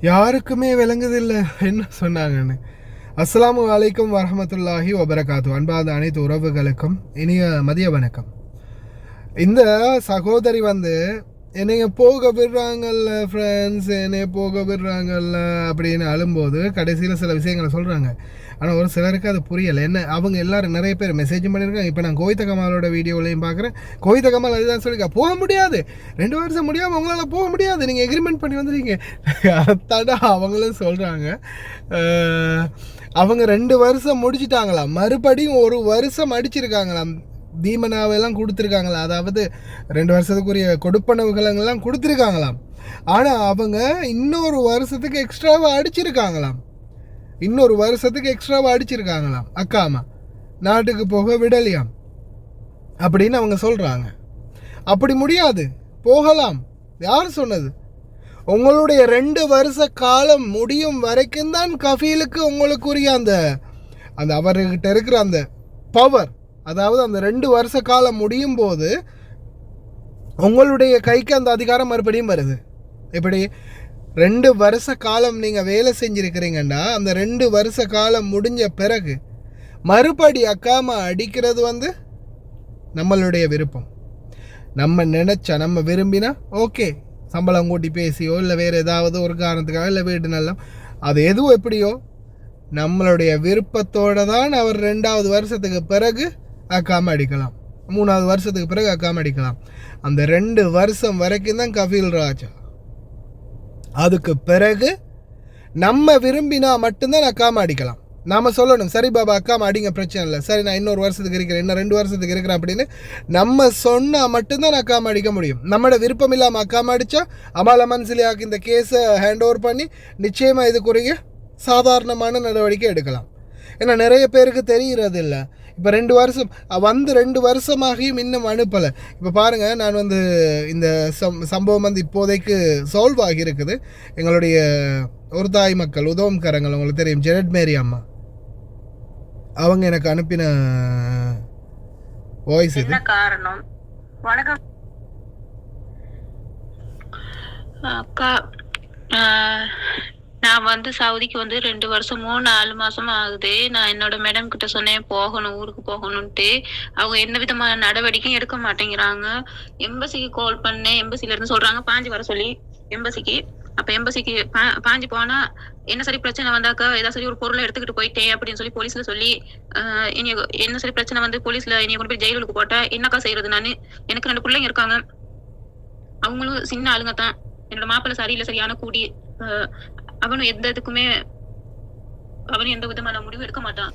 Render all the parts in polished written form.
யாருக்குமே விளங்குதில்லை என்ன சொன்னாங்கன்னு. அஸ்ஸலாமு அலைக்கும் வரஹ்மத்துல்லாஹி வபரகாத்து. அன்பாத அனைத்து உறவுகளுக்கும் இனிய மதிய வணக்கம். இந்த சகோதரி என்னைய போக விடுறாங்கல்ல ஃப்ரெண்ட்ஸ், என்னைய போக விடுறாங்கல்ல அப்படின்னு அழும்போது கடைசியில் சில விஷயங்களை சொல்கிறாங்க. ஆனால் ஒரு சிலருக்கு அது புரியலை. என்ன அவங்க எல்லோரும் நிறைய பேர் மெசேஜும் பண்ணியிருக்காங்க. இப்போ நான் கோவித்த கமாலோட வீடியோலையும் பார்க்குறேன். கோவித்த கமால் அதுதான் சொல்லியிருக்கா, போக முடியாது, 2 வருஷம் முடியாமல் உங்களால் போக முடியாது, நீங்கள் எக்ரிமெண்ட் பண்ணி வந்துடுங்க. அதாடா அவங்களும் சொல்கிறாங்க. அவங்க 2 வருஷம் முடிச்சிட்டாங்களாம், மறுபடியும் 1 வருஷம் அடிச்சிருக்காங்களாம். தீமனாவெல்லாம் கொடுத்துருக்காங்களா, அதாவது 2 வருஷத்துக்குரிய கொடுப்பனவுகளெல்லாம் கொடுத்துருக்காங்களாம். ஆனால் அவங்க இன்னொரு வருஷத்துக்கு எக்ஸ்ட்ராவாக அடிச்சிருக்காங்களாம். அக்காமா நாட்டுக்கு போக விடலையாம் அப்படின்னு அவங்க சொல்கிறாங்க. அப்படி முடியாது, போகலாம். யார் சொன்னது? உங்களுடைய 2 வருஷ காலம் முடியும் வரைக்கும் தான் கஃபீலுக்கு உங்களுக்குரிய அந்த அவர்கிட்ட இருக்கிற அந்த பவர், அதாவது அந்த 2 வருஷ காலம் முடியும் போது உங்களுடைய கைக்கு அந்த அதிகாரம் மறுபடியும் வருது. எப்படி 2 வருஷ காலம் நீங்கள் வேலை செஞ்சுருக்கிறீங்கன்னா அந்த 2 வருஷ காலம் முடிஞ்ச பிறகு மறுபடி அக்காம அடிக்கிறது நம்மளுடைய விருப்பம். நம்ம நினச்சா, நம்ம விரும்பினா ஓகே, சம்பளம் கூட்டி பேசியோ இல்லை வேறு ஏதாவது ஒரு காரணத்துக்காக, இல்லை வீடு நல்லா, அது எதுவும் எப்படியோ நம்மளுடைய விருப்பத்தோடு தான் அவர் 2வது வருஷத்துக்கு பிறகு அக்காம அடிக்கலாம், 3வது வருஷத்துக்கு பிறகு அக்காம அடிக்கலாம். அந்த 2 வருஷம் வரைக்கும் தான் கஃபீல் ராஜா. அதுக்கு பிறகு நம்ம விரும்பினா மட்டும்தான் அக்காம அடிக்கலாம். நாம் சொல்லணும், சரி பாபா அக்காம அடிங்க, பிரச்சனை இல்லை, சரி நான் இன்னொரு வருஷத்துக்கு இருக்கிறேன், இன்னும் 2 வருஷத்துக்கு இருக்கிறேன் அப்படின்னு நம்ம சொன்னால் மட்டும்தான் அக்காம அடிக்க முடியும். நம்மளோட விருப்பம் இல்லாமல் அக்காம அடித்தா அமால மன்சிலியாக்கு இந்த கேஸை ஹேண்ட் ஓவர் பண்ணி நிச்சயமாக இதுக்குரிய சாதாரணமான நடவடிக்கை எடுக்கலாம். ஏன்னா நிறைய பேருக்கு தெரிகிறது இல்லை. இப்போ 2 வருஷம் 2 வருஷமாகியும் இன்னும் அனுப்பலை. இப்போ பாருங்கள், நான் இந்த சம்பவம் இப்போதைக்கு சால்வ் ஆகியிருக்குது. எங்களுடைய ஒரு தாய் மக்கள் உதவம்காரங்கள், உங்களுக்கு தெரியும், ஜெனட் மேரி அம்மா, அவங்க எனக்கு அனுப்பின வாய்ஸ் இது. காரணம்? வணக்கம் அக்கா, நான் சவுதிக்கு 2 வருஷமோ 4 மாசமா ஆகுது. நான் என்னோட மேடம் கிட்ட சொன்னேன் போகணும், ஊருக்கு போகணும்ட்டு. அவங்க எந்த விதமான நடவடிக்கையும் எடுக்க மாட்டேங்கிறாங்க. எம்பசிக்கு கால் பண்ணேன், எம்பசில இருந்து சொல்றாங்க பாஞ்சு வர சொல்லி எம்பசிக்கு. அப்ப எம்பசிக்கு பாஞ்சு போனா என்ன சரி பிரச்சனை வந்தாக்கா ஏதாவது சரி ஒரு பொருளை எடுத்துக்கிட்டு போயிட்டேன் அப்படின்னு சொல்லி போலீஸ்ல சொல்லி என்ன சரி பிரச்சனை போலீஸ்ல என்னைய கொண்டு போய் ஜெயிலுக்கு போட்டா என்னக்கா செய்யறது? எனக்கு 2 பிள்ளைங்க இருக்காங்க, அவங்களும் சின்ன ஆளுங்க தான். என்னோட மாப்பிள்ளை சரியில்லை, சரியான கூடி, அவனும் எந்த விதமான முடிவு எடுக்க மாட்டான்.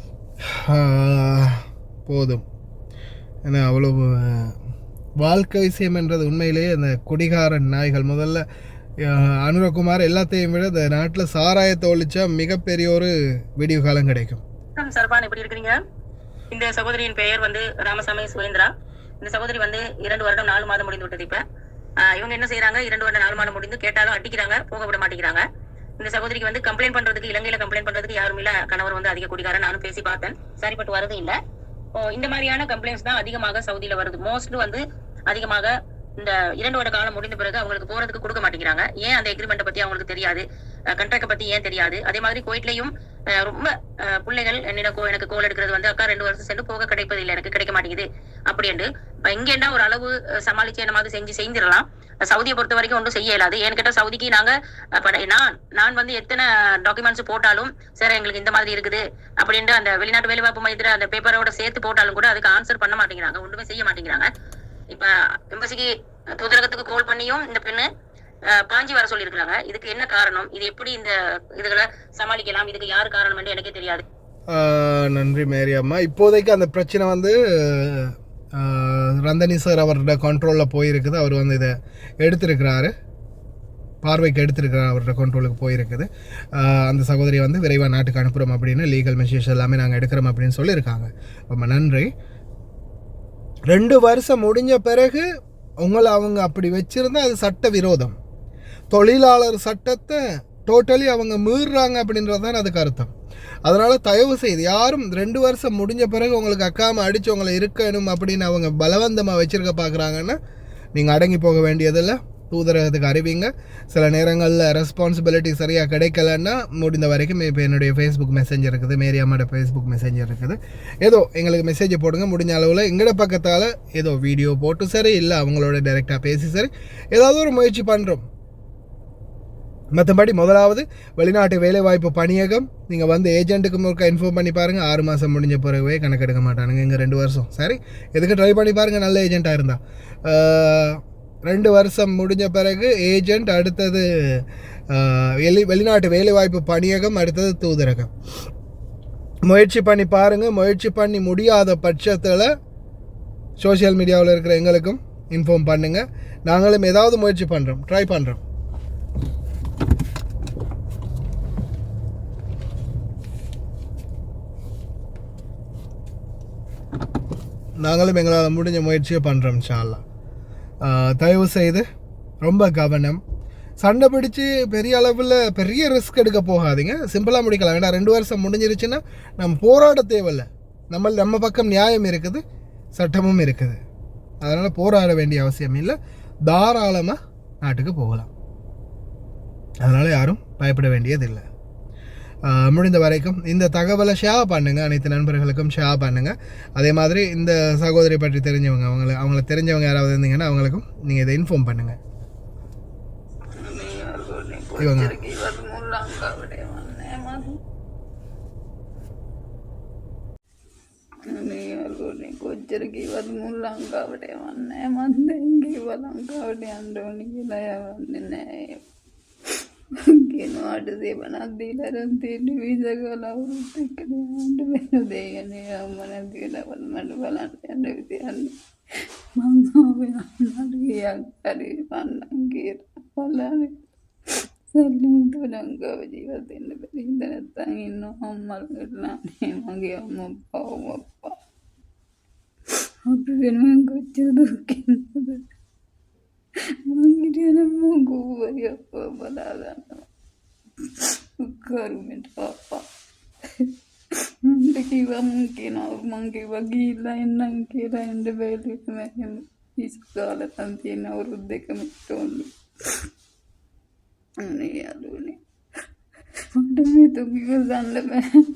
போதும், ஏன்னா அவ்வளவு வாழ்க்கை விஷயம் என்றது உண்மையிலேயே அந்த குடிகார நாய்கள். முதல்ல அனுரகுமார் எல்லாத்தையும் விட இந்த நாட்டில் சாராயத்தை ஒழிச்சா மிகப்பெரிய ஒரு விடிவு காலம் கிடைக்கும். சர்பான், எப்படி இருக்கிறீங்க? இந்த சகோதரியின் பெயர் ராமசாமி சுரேந்திரா. இந்த சகோதரி 2 வருடம் 4 மாதம் முடிந்து விட்டது. இப்ப இவங்க என்ன செய்யறாங்க, 2 வருடம் 4 மாதம் முடிந்து கேட்டாலும் அடிக்கிறாங்க, போக விட மாட்டேங்கிறாங்க. இந்த சகோதரிக்கு கம்ப்ளைண்ட் பண்றதுக்கு, இலங்கையில கம்ப்ளைண்ட் பண்றதுக்கு யாரும் இல்ல. கணவர் அதிக குடிகாரன், நானும் பேசி பார்த்தேன், சரிப்பட்டு வரது இல்ல. இந்த மாதிரியான கம்ப்ளைண்ட்ஸ் தான் அதிகமாக சவுதியில வருது. மோஸ்ட்லி அதிகமாக இந்த 2 வருட காலம் முடிந்த பிறகு அவங்களுக்கு போறதுக்கு கொடுக்க மாட்டேங்கிறாங்க. ஏன் அந்த எக்ரிமெண்ட் பத்தி அவங்களுக்கு தெரியாது, கண்ட்ராக்ட் பத்தி ஏன் தெரியாது. அதே மாதிரி குவைட்லயும் ரொம்ப பிள்ளைகள் எனக்கு கோல் எடுக்கிறது அக்கா 2 வருஷம் சென்று போக கிடைப்பது இல்லை, எனக்கு கிடைக்க மாட்டேங்குது அப்படின்ட்டு. இப்ப இங்கேண்டா ஒரு அளவு சமாளிச்சு என்ன மாதிரி செஞ்சிடலாம். சவுதியை பொறுத்த வரைக்கும் ஒன்றும் செய்ய இயலாது. ஏன்னு கேட்டா சவுதிக்கு நாங்க நான் எத்தனை டாக்குமெண்ட்ஸ் போட்டாலும் சார் எங்களுக்கு இந்த மாதிரி இருக்குது அப்படின்ட்டு அந்த வெளிநாட்டு வேலைவாய்ப்பு மையத்துல அந்த பேப்பரோட சேர்த்து போட்டாலும் கூட அதுக்கு ஆன்சர் பண்ண மாட்டேங்கிறாங்க, ஒன்றுமே செய்ய மாட்டேங்கிறாங்க. இப்ப எம்பசிக்கு தூதரகத்துக்கு கால் பண்ணியும் இந்த பெண்ணு பாஞ்சி வர சொல்லி இருக்காங்க. இதுக்கு என்ன காரணம்? இது எப்படி இந்த இதுகளை சமாளிக்கலாம்? இதுக்கு யாரு காரணம் என்று எனக்கே தெரியாது. நன்றி மேரி அம்மா. இப்போதைக்கு அந்த பிரச்சனை ரந்தனி சார் அவரோட கண்ட்ரோலில் போயிருக்குது. அவர் இதை எடுத்திருக்கிறாரு, பார்வைக்கு எடுத்திருக்கிறார், அவரோட கண்ட்ரோலுக்கு போயிருக்குது. அந்த சகோதரியை விரைவாக நாட்டுக்கு அனுப்புகிறோம் அப்படின்னு லீகல் மெசேஜ் எல்லாமே நாங்கள் எடுக்கிறோம் அப்படின்னு சொல்லியிருக்காங்க. ரொம்ப நன்றி. 2 வருஷம் முடிஞ்ச பிறகு உங்களை அவங்க அப்படி வச்சுருந்தா அது சட்ட விரோதம். தொழிலாளர் சட்டத்தை டோட்டலி அவங்க மீறுறாங்க அப்படின்றது தான் அதுக்கு அர்த்தம். அதனால் தயவு செய்து யாரும் 2 வருஷம் முடிஞ்ச பிறகு உங்களுக்கு அக்காமல் அடித்து உங்களை இருக்கணும் அப்படின்னு அவங்க பலவந்தமாக வச்சுருக்க பார்க்குறாங்கன்னா நீங்கள் அடங்கி போக வேண்டியதில்லை. தூதரகத்துக்கு அறிவிங்க. சில நேரங்களில் ரெஸ்பான்சிபிலிட்டி சரியாக கிடைக்கலன்னா முடிந்த வரைக்கும் இப்போ என்னுடைய ஃபேஸ்புக் மெசேஞ்சர் இருக்குது, மேரியாமோட ஃபேஸ்புக் மெசேஞ்சர் இருக்குது, ஏதோ எங்களுக்கு மெசேஜ் போடுங்க. முடிஞ்ச அளவில் எங்கட பக்கத்தால் ஏதோ வீடியோ போட்டு சரி, இல்லை அவங்களோட டைரெக்டாக பேசி சரி, ஏதாவது ஒரு முயற்சி பண்ணுறோம். மற்றபடி முதலாவது வெளிநாட்டு வேலைவாய்ப்பு பணியகம் நீங்கள் வந்து ஏஜென்ட்டுக்கு முறுக்க இன்ஃபார்ம் பண்ணி பாருங்கள். 6 மாதம் முடிஞ்ச பிறகுவே கணக்கெடுக்க மாட்டானுங்க. இங்கே 2 வருஷம் சரி, எதுக்கு ட்ரை பண்ணி பாருங்கள். நல்ல ஏஜென்ட்டாக இருந்தால் 2 வருஷம் முடிஞ்ச பிறகு ஏஜென்ட், அடுத்தது வெளிநாட்டு வேலைவாய்ப்பு பணியகம், அடுத்தது தூதரகம். முயற்சி பண்ணி பாருங்கள். முயற்சி பண்ணி முடியாத பட்சத்தில் சோஷியல் மீடியாவில் இருக்கிற எங்களுக்கும் இன்ஃபார்ம் பண்ணுங்கள். நாங்களும் ஏதாவது முயற்சி பண்ணுறோம், ட்ரை பண்ணுறோம். நாங்களும் எங்களால் முடிஞ்ச முயற்சியை பண்ணுறோம் இன்ஷா அல்லாஹ். தயவு செய்து ரொம்ப கவனம். சண்டை பிடிச்சி பெரிய அளவில் பெரிய ரிஸ்க் எடுக்க போகாதீங்க. சிம்பிளாக முடிக்கலாம். ஏன்னா 2 வருஷம் முடிஞ்சிருச்சுன்னா நம்ம போராட தேவையில்லை. நம்ம பக்கம் நியாயம் இருக்குது, சட்டமும் இருக்குது. அதனால் போராட வேண்டிய அவசியம் இல்லை. தாராளமாக நாட்டுக்கு போகலாம். அதனால் யாரும் பயப்பட வேண்டியதில்லை. முடிந்த வரைக்கும் இந்த தகவலை ஷேர் பண்ணுங்கள், அனைத்து நண்பர்களுக்கும் ஷேர் பண்ணுங்கள். அதே மாதிரி இந்த சகோதரி பற்றி தெரிஞ்சவங்க, அவங்கள தெரிஞ்சவங்க யாராவது இருந்தீங்கன்னா அவங்களுக்கும் நீங்கள் இதை இன்ஃபார்ம் பண்ணுங்கள். இவங்க Kinoada Devanadila and the Divisa and Venuday and Yamanadila was Madavala and everything. Mamma, Nadi, Pandangir, Polari. Salim to Dangavi was in the thing no Malgana, Mangiamo Power. How to go to the king. Mangiana Mungu, your Balada. Government Papa. The Kiva monkey Wagila and Nankira and the Valley to make him his scarlet and thin or they come to only a loony. What do we to give us on the man?